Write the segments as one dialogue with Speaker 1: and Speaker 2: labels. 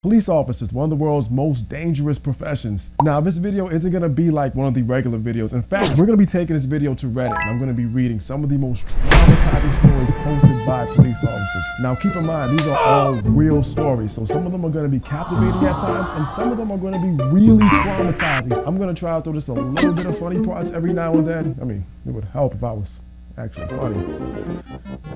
Speaker 1: Police officers, one of the world's most dangerous professions. Now, this video isn't gonna be like one of the regular videos. In fact, we're gonna be taking this video to Reddit, and I'm gonna be reading some of the most traumatizing stories posted by police officers. Now, keep in mind, these are all real stories, so some of them are gonna be captivating at times, and some of them are gonna be really traumatizing. I'm gonna try to throw just a little bit of funny parts every now and then. I mean, it would help if I was actually funny.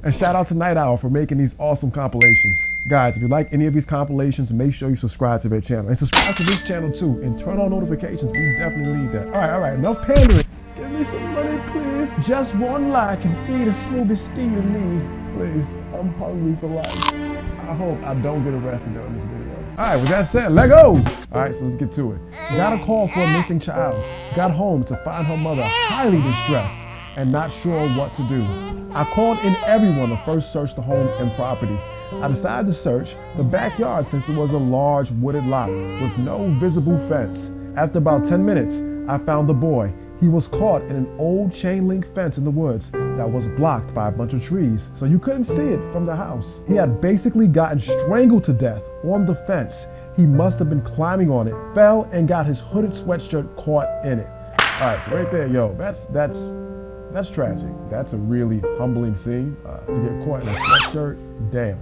Speaker 1: And shout out to Night Owl for making these awesome compilations. Guys, if you like any of these compilations, make sure you subscribe to their channel. And subscribe to this channel too, and turn on notifications. We definitely need that. All right, enough pandering. Give me some money, please. Just one like and feed a Smoothie Steve to me. Please, I'm hungry for life. I hope I don't get arrested during this video. All right, with that said, let go. All right, so let's get to it. Got a call for a missing child. Got home to find her mother highly distressed and not sure what to do. I called in everyone to first search the home and property. I decided to search the backyard since it was a large wooded lot with no visible fence. After about 10 minutes, I found the boy. He was caught in an old chain link fence in the woods that was blocked by a bunch of trees, so you couldn't see it from the house. He had basically gotten strangled to death on the fence. He must have been climbing on it, fell, and got his hooded sweatshirt caught in it. All right, so right there, yo, that's tragic. That's a really humbling scene. To get caught in a sweatshirt, damn.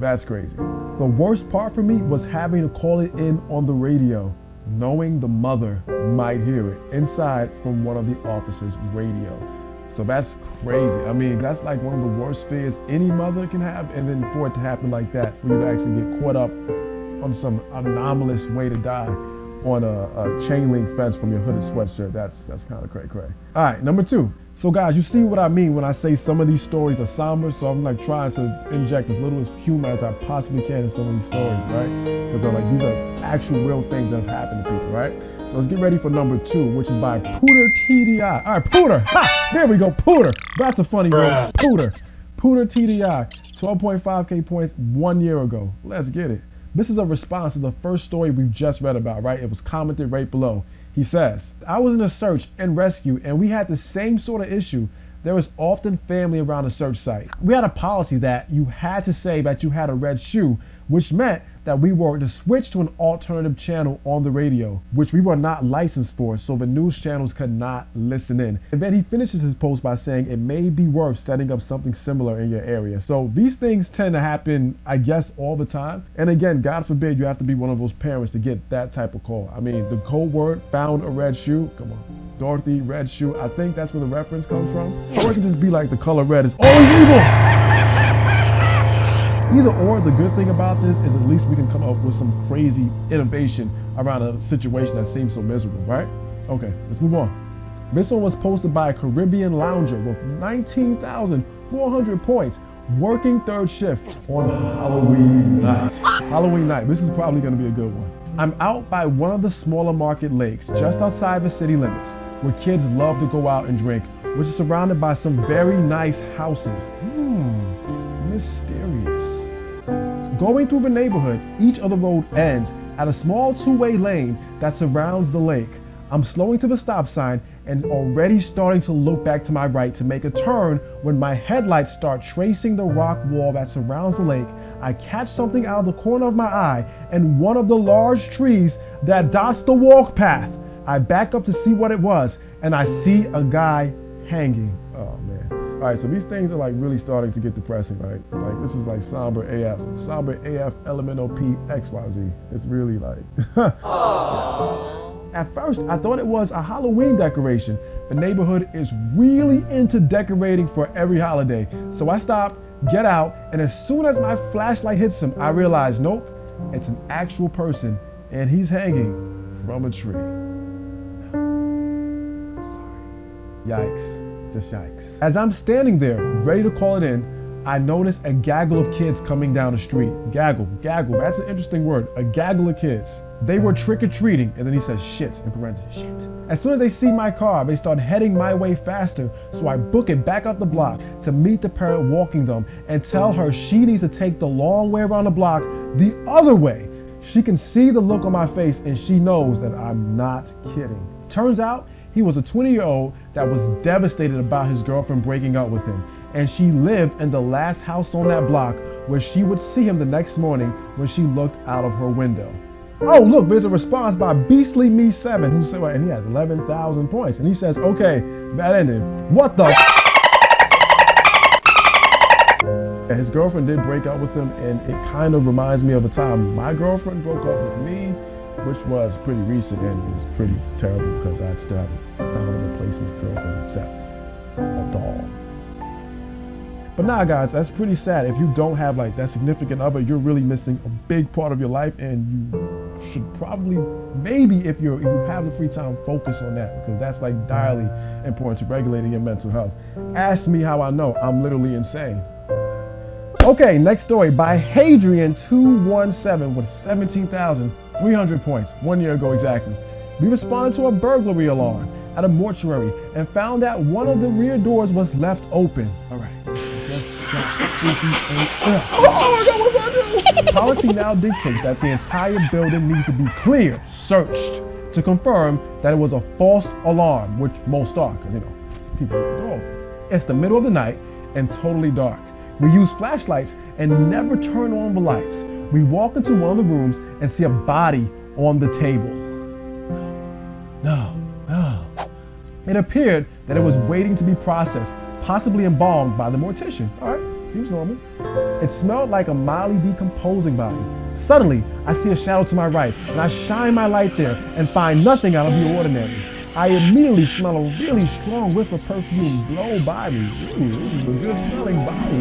Speaker 1: That's crazy. The worst part for me was having to call it in on the radio, knowing the mother might hear it inside from one of the officers' radio. So that's crazy. I mean, that's like one of the worst fears any mother can have, and then for it to happen like that, for you to actually get caught up on some anomalous way to die on a chain link fence from your hooded sweatshirt, that's kind of cray. All right, number 2. So guys, you see what I mean when I say some of these stories are somber, so I'm like trying to inject as little humor as I possibly can in some of these stories, right? Because I'm like, these are actual real things that have happened to people, right? So let's get ready for number 2, which is by Pooter TDI. All right, Pooter, ha, there we go, Pooter. That's a funny word, Pooter TDI, 12.5K points 1 year ago. Let's get it. This is a response to the first story we've just read about, right? It was commented right below. He says, I was in a search and rescue and we had the same sort of issue. There was often family around the search site. We had a policy that you had to say that you had a red shoe, which meant that we were to switch to an alternative channel on the radio, which we were not licensed for, so the news channels could not listen in. And then he finishes his post by saying it may be worth setting up something similar in your area. So these things tend to happen, I guess, all the time. And again, God forbid you have to be one of those parents to get that type of call. I mean, the code word, found a red shoe, come on. Dorothy, red shoe, I think that's where the reference comes from. Or it can just be like the color red is always evil. Either or, the good thing about this is at least we can come up with some crazy innovation around a situation that seems so miserable, right? Okay, let's move on. This one was posted by a Caribbean lounger with 19,400 points, working third shift on Halloween night. Halloween night, this is probably gonna be a good one. I'm out by one of the smaller market lakes just outside the city limits, where kids love to go out and drink, which is surrounded by some very nice houses. Mysterious. Going through the neighborhood, each other road ends at a small two-way lane that surrounds the lake. I'm slowing to the stop sign and already starting to look back to my right to make a turn when my headlights start tracing the rock wall that surrounds the lake. I catch something out of the corner of my eye and one of the large trees that dots the walk path. I back up to see what it was and I see a guy hanging. Oh man. All right, so these things are like really starting to get depressing, right? Like this is like somber AF elemental P XYZ. It's really like, yeah. At first, I thought it was a Halloween decoration. The neighborhood is really into decorating for every holiday. So I stop, get out, and as soon as my flashlight hits him, I realize, nope, it's an actual person and he's hanging from a tree. Sorry. Yikes. Just yikes. As I'm standing there, ready to call it in, I notice a gaggle of kids coming down the street. Gaggle, that's an interesting word, a gaggle of kids. They were trick-or-treating, and then he says shit in parentheses, shit. As soon as they see my car, they start heading my way faster, so I book it back up the block to meet the parent walking them and tell her she needs to take the long way around the block the other way. She can see the look on my face and she knows that I'm not kidding. Turns out, he was a 20-year-old that was devastated about his girlfriend breaking up with him, and she lived in the last house on that block where she would see him the next morning when she looked out of her window. Oh, look, there's a response by Beastly Me 7 who said, and he has 11,000 points. And he says, okay, bad ending. What the? And his girlfriend did break up with him, and it kind of reminds me of a time my girlfriend broke up with me, which was pretty recent, and it was pretty terrible because I still haven't found a replacement girlfriend except a doll. But nah, guys, that's pretty sad. If you don't have like that significant other, you're really missing a big part of your life, and you should probably, maybe if you have the free time, focus on that, because that's like direly important to regulating your mental health. Ask me how I know. I'm literally insane. Okay, next story by Hadrian217 with 17,300 points, 1 year ago exactly. We responded to a burglary alarm at a mortuary and found that one of the rear doors was left open. All right. Oh my God, what do I do? Policy now dictates that the entire building needs to be cleared, searched, to confirm that it was a false alarm, which most are, because, you know, people hit the door. It's the middle of the night and totally dark. We use flashlights and never turn on the lights. We walk into one of the rooms and see a body on the table. No. It appeared that it was waiting to be processed, possibly embalmed by the mortician. All right, seems normal. It smelled like a mildly decomposing body. Suddenly, I see a shadow to my right, and I shine my light there and find nothing out of the ordinary. I immediately smell a really strong whiff of perfume blow by me. Ooh, this is a good smelling body.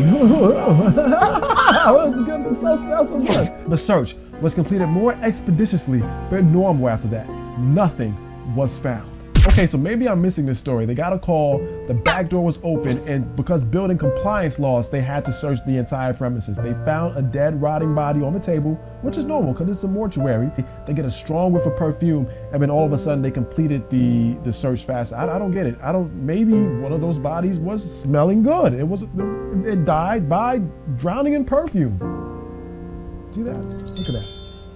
Speaker 1: It's good, it smells so good. The search was completed more expeditiously but normal after that. Nothing was found. Okay, so maybe I'm missing this story. They got a call, the back door was open, and because building compliance laws, they had to search the entire premises. They found a dead, rotting body on the table, which is normal because it's a mortuary. They get a strong whiff of perfume, and then all of a sudden they completed the search fast. I don't get it. Maybe one of those bodies was smelling good. It died by drowning in perfume. See that? Look at that.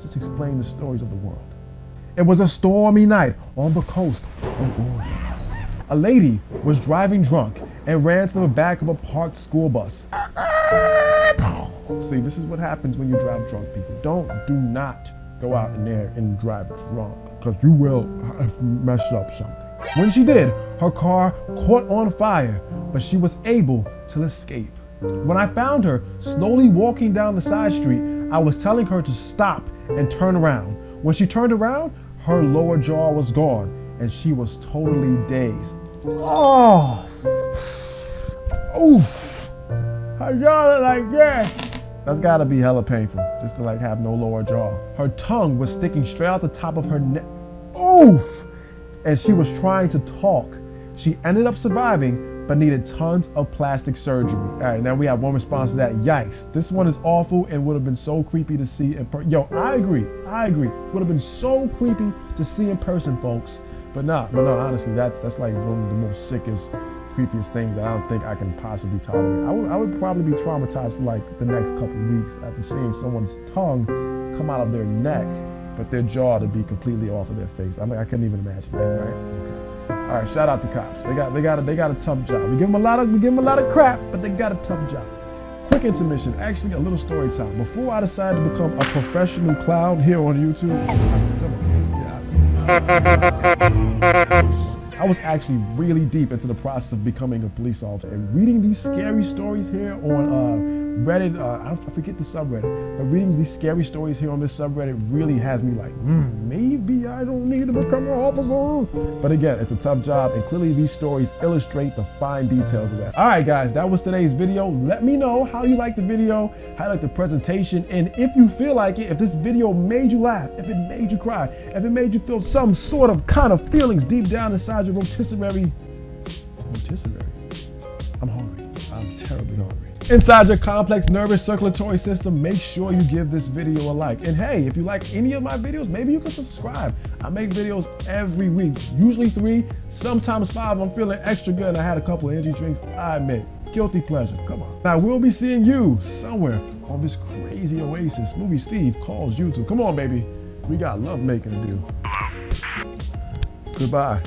Speaker 1: Just explain the stories of the world. It was a stormy night on the coast of Oregon. A lady was driving drunk and ran to the back of a parked school bus. See, this is what happens when you drive drunk, people. Do not go out in there and drive drunk, because you will mess up something. When she did, her car caught on fire, but she was able to escape. When I found her slowly walking down the side street, I was telling her to stop and turn around. When she turned around, her lower jaw was gone, and she was totally dazed. Oh! Oof! Her jaw looked like that. That's gotta be hella painful, just to like have no lower jaw. Her tongue was sticking straight out the top of her neck. Oof! And she was trying to talk. She ended up surviving, but needed tons of plastic surgery. All right, now we have one response to that. Yikes. This one is awful and would have been so creepy to see in person. Yo, I agree. Would have been so creepy to see in person, folks. But no, honestly, that's like one of the most sickest, creepiest things that I don't think I can possibly tolerate. I would probably be traumatized for like the next couple of weeks after seeing someone's tongue come out of their neck, but their jaw to be completely off of their face. I couldn't even imagine that, right? Okay. All right, shout out to cops. They got a tough job. We give them a lot of crap, but they got a tough job. Quick intermission, actually a little story time. Before I decided to become a professional clown here on YouTube, I was actually really deep into the process of becoming a police officer, and reading these scary stories here on Reddit, I forget the subreddit, but reading these scary stories here on this subreddit really has me like, maybe I don't need to become an officer. But again, it's a tough job, and clearly these stories illustrate the fine details of that. All right, guys, that was today's video. Let me know how you liked the video, how you liked the presentation, and if you feel like it, if this video made you laugh, if it made you cry, if it made you feel some sort of kind of feelings deep down inside your rotisserie. I'm hungry. I'm terribly hungry. Inside your complex nervous circulatory system, make sure you give this video a like. And hey, if you like any of my videos, maybe you can subscribe. I make videos every week, usually 3, sometimes 5. I'm feeling extra good and I had a couple of energy drinks, I admit. Guilty pleasure, come on. Now we'll be seeing you somewhere on this crazy oasis. Smoothie Steve calls YouTube. Come on, baby. We got love making to do. Goodbye.